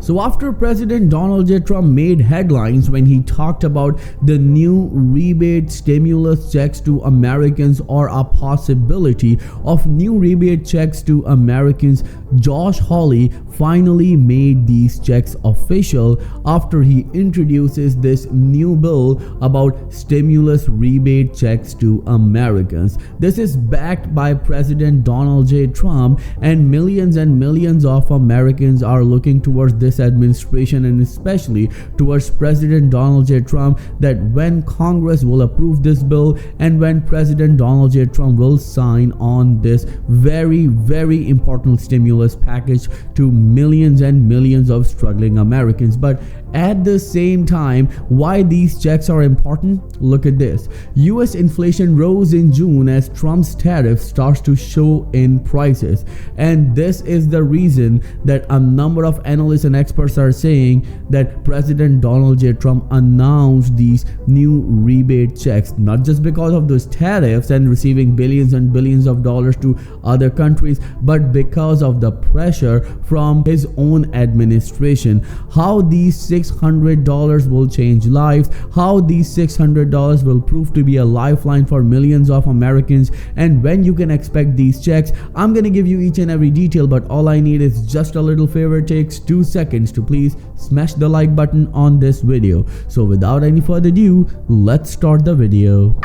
So after President Donald J. Trump made headlines when he talked about the new rebate stimulus checks to Americans or a possibility of new rebate checks to Americans, Josh Hawley finally made these checks official after he introduces this new bill about stimulus rebate checks to Americans. This is backed by President Donald J. Trump, and millions of Americans are looking towards this administration and especially towards President Donald J. Trump, that when Congress will approve this bill and when President Donald J. Trump will sign on this very important stimulus package to millions and millions of struggling Americans. But at the same time, why these checks are important? Look at this. US inflation rose in June as Trump's tariff starts to show in prices. And this is the reason that a number of analysts and experts are saying that President Donald J. Trump announced these new rebate checks, not just because of those tariffs and receiving billions and billions of dollars to other countries, but because of the pressure from his own administration. How these $600 will change lives, how these $600 will prove to be a lifeline for millions of Americans, and when you can expect these checks. I'm gonna give you each and every detail, but all I need is just a little favor. It takes 2 seconds to please smash the like button on this video. So without any further ado, let's start the video.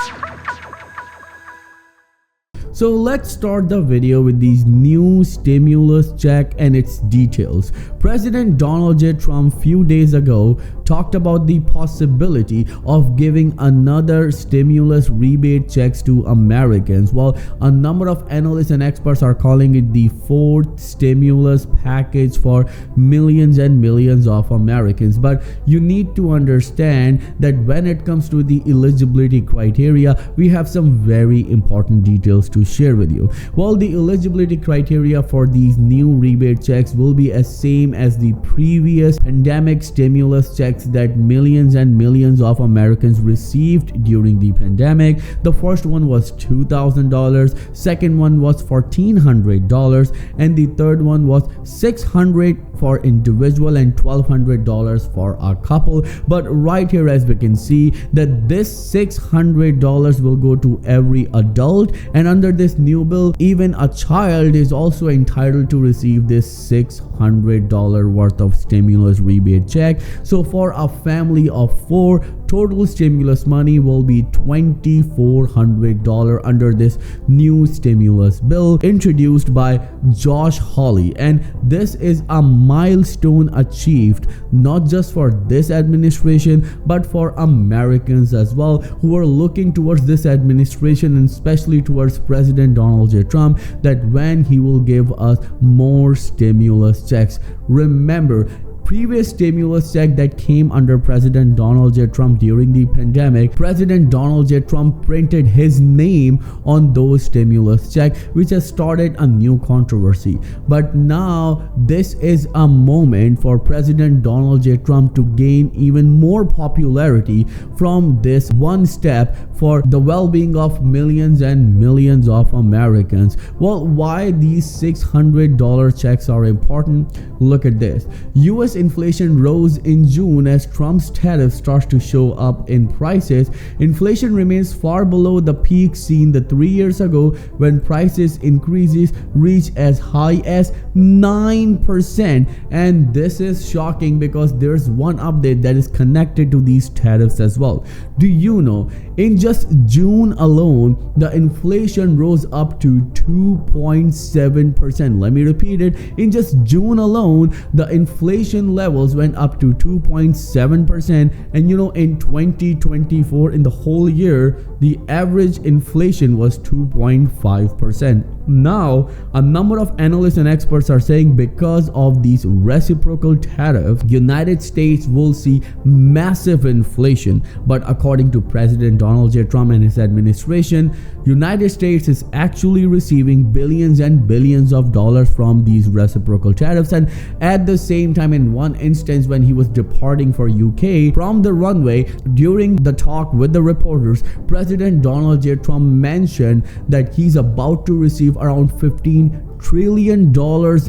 So let's start the video with these new stimulus check and its details. President Donald J. Trump few days ago talked about the possibility of giving another stimulus rebate checks to Americans, while a number of analysts and experts are calling it the fourth stimulus package for millions and millions of Americans. But you need to understand that when it comes to the eligibility criteria, we have some very important details to share with you. Well, the eligibility criteria for these new rebate checks will be as same as the previous pandemic stimulus checks that millions and millions of Americans received during the pandemic. The first one was $2,000, second one was $1,400, and the third one was $600 for individual and $1,200 for a couple. But right here, as we can see, that this $600 will go to every adult, and under this new bill, even a child is also entitled to receive this $600 worth of stimulus rebate check. So for a family of 4, total stimulus money will be $2,400 under this new stimulus bill introduced by Josh Hawley. And this is a milestone achieved not just for this administration but for Americans as well, who are looking towards this administration and especially towards President Donald J. Trump, that when he will give us more stimulus checks. Remember, previous stimulus check that came under President Donald J. Trump during the pandemic, President Donald J. Trump printed his name on those stimulus checks, which has started a new controversy. But now this is a moment for President Donald J. Trump to gain even more popularity from this one step for the well-being of millions and millions of Americans. Well, why these $600 checks are important? Look at this. US inflation rose in June as Trump's tariff starts to show up in prices. Inflation remains far below the peak seen the 3 years ago when prices increases reached as high as 9%. And this is shocking because there's one update that is connected to these tariffs as well. Do you know, in just June alone, the inflation rose up to 2.7%. Let me repeat it. In just June alone, the inflation levels went up to 2.7%, and you know, in 2024, in the whole year, the average inflation was 2.5%. Now, a number of analysts and experts are saying because of these reciprocal tariffs, United States will see massive inflation. But according to President Donald J. Trump and his administration, United States is actually receiving billions and billions of dollars from these reciprocal tariffs. And at the same time, in one instance, when he was departing for UK from the runway, during the talk with the reporters, President Donald J. Trump mentioned that he's about to receive around $15 trillion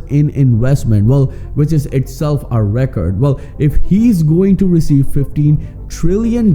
in investment, well, which is itself a record. Well, if he's going to receive $15 trillion,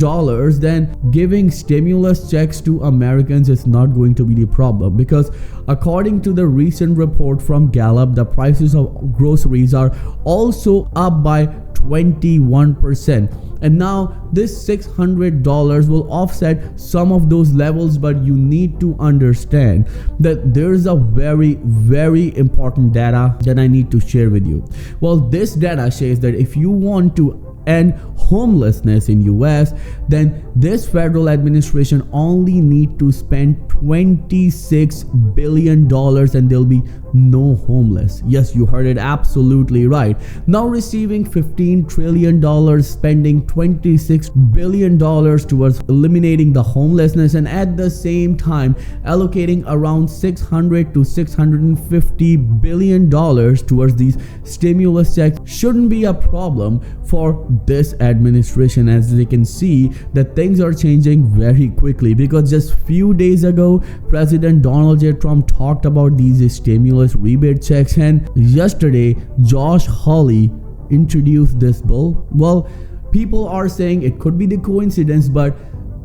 then giving stimulus checks to Americans is not going to be the problem, because according to the recent report from Gallup, the prices of groceries are also up by 21%. And now this $600 will offset some of those levels, but you need to understand that there's a very important data that I need to share with you. Well, this data says that if you want to end homelessness in US, then this federal administration only need to spend $26 billion and there'll be no homeless. Yes, you heard it absolutely right. Now receiving $15 trillion, spending $26 billion towards eliminating the homelessness, and at the same time allocating around $600 to $650 billion towards these stimulus checks shouldn't be a problem for this administration, as they can see that things are changing very quickly, because just few days ago President Donald J. Trump talked about these stimulus rebate checks, and yesterday Josh Hawley introduced this bill. Well, people are saying it could be the coincidence, but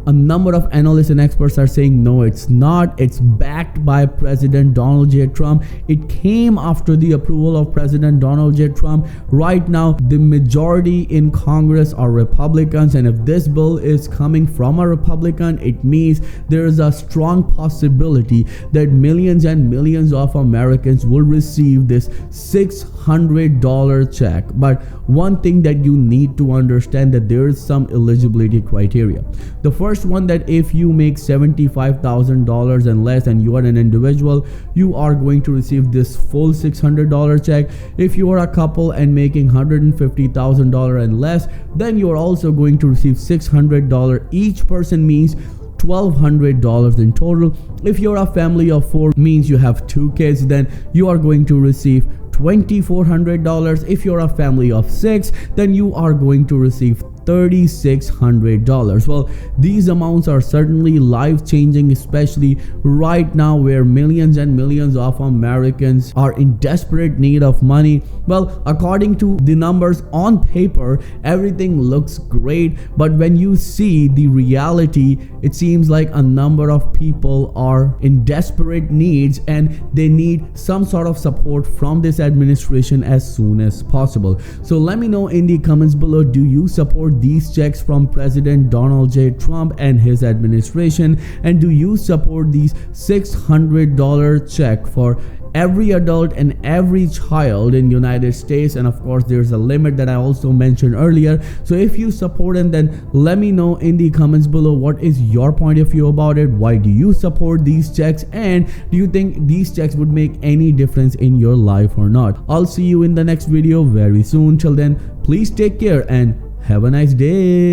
a number of analysts and experts are saying no, it's not. It's backed by President Donald J. Trump. It came after the approval of President Donald J. Trump. Right now, the majority in Congress are Republicans, and if this bill is coming from a Republican, it means there is a strong possibility that millions and millions of Americans will receive this $600 check. But one thing that you need to understand, that there is some eligibility criteria. The first one, that if you make $75,000 and less and you are an individual, you are going to receive this full $600 check. If you are a couple and making $150,000 and less, then you are also going to receive $600. Each person means $1,200 in total. If you're a family of 4, means you have 2 kids, then you are going to receive $2,400. If you're a family of 6, then you are going to receive $3,600. Well, these amounts are certainly life-changing, especially right now where millions and millions of Americans are in desperate need of money. Well, according to the numbers on paper, everything looks great, but when you see the reality, it seems like a number of people are in desperate needs and they need some sort of support from this administration as soon as possible. So let me know in the comments below, do you support these checks from President Donald J. Trump and his administration, and do you support these $600 check for every adult and every child in United States? And of course there's a limit that I also mentioned earlier. So if you support it, then let me know in the comments below what is your point of view about it. Why do you support these checks, and do you think these checks would make any difference in your life or not? I'll see you in the next video very soon. Till then, please take care and have a nice day.